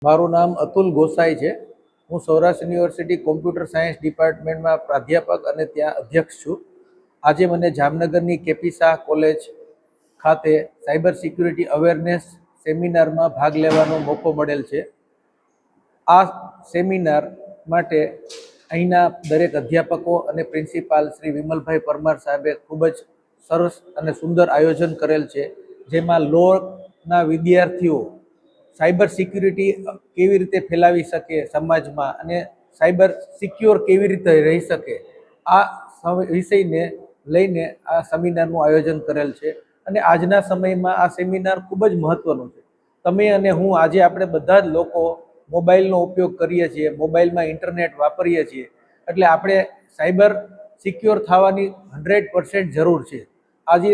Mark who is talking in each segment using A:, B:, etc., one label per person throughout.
A: મારું નામ અતુલ ગોસાઈ છે। હું સૌરાષ્ટ્ર યુનિવર્સિટી કોમ્પ્યુટર સાયન્સ ડિપાર્ટમેન્ટમાં પ્રાધ્યાપક અને ત્યાં અધ્યક્ષ છું। આજે મને જામનગરની કેપી શાહ કોલેજ ખાતે સાયબર સિક્યુરિટી અવેરનેસ સેમિનારમાં ભાગ લેવાનો મોકો મળેલ છે। આ સેમિનાર માટે અહીંના દરેક અધ્યાપકો અને પ્રિન્સિપાલ શ્રી વિમલભાઈ પરમાર સાહેબે ખૂબ જ સરસ અને સુંદર આયોજન કરેલ છે, જેમાં લોના વિદ્યાર્થીઓ સાયબર સિક્યુરિટી કેવી રીતે ફેલાવી શકે સમાજમાં અને સાયબર સિક્યોર કેવી રીતે રહી શકે, આ વિષયને લઈને આ સેમિનારનું આયોજન કરેલ છે। અને આજના સમયમાં આ સેમિનાર ખૂબ જ મહત્વનું છે। તમે અને હું આજે આપણે બધા જ લોકો મોબાઈલનો ઉપયોગ કરીએ છીએ, મોબાઈલમાં ઇન્ટરનેટ વાપરીએ છીએ, એટલે આપણે સાયબર સિક્યોર થવાની 100% જરૂર છે। આજે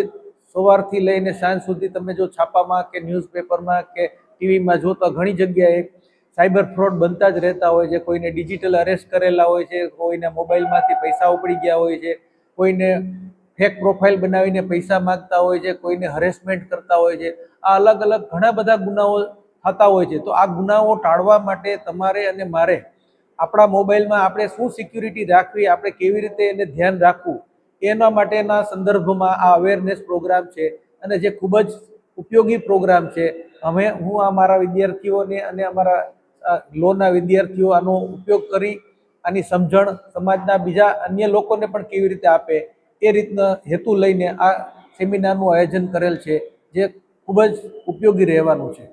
A: સવારથી લઈને સાંજ સુધી તમે જો છાપામાં કે ન્યૂઝપેપરમાં કે ટીવીમાં જોતા ઘણી જગ્યાએ સાયબર ફ્રોડ બનતા જ રહેતા હોય છે। કોઈને ડિજિટલ અરેસ્ટ કરેલા હોય છે, કોઈને મોબાઈલમાંથી પૈસા ઉપડી ગયા હોય છે, કોઈને ફેક પ્રોફાઇલ બનાવીને પૈસા માગતા હોય છે, કોઈને હરેસમેન્ટ કરતા હોય છે। આ અલગ અલગ ઘણા બધા ગુનાઓ થતા હોય છે। તો આ ગુનાઓ ટાળવા માટે તમારે અને મારે આપણા મોબાઈલમાં આપણે શું સિક્યુરિટી રાખવી, આપણે કેવી રીતે એને ધ્યાન રાખવું, એના માટેના સંદર્ભમાં આ અવેરનેસ પ્રોગ્રામ છે અને જે ખૂબ જ ઉપયોગી પ્રોગ્રામ છે। હું અમારા વિદ્યાર્થીઓને અને અમારા લોના વિદ્યાર્થીઓ આનો ઉપયોગ કરી આની સમજણ સમાજના બીજા અન્ય લોકોને પણ કેવી રીતે આપે, એ રીતના હેતુ લઈને આ સેમિનારનું આયોજન કરેલ છે, જે ખૂબ જ ઉપયોગી રહેવાનું છે।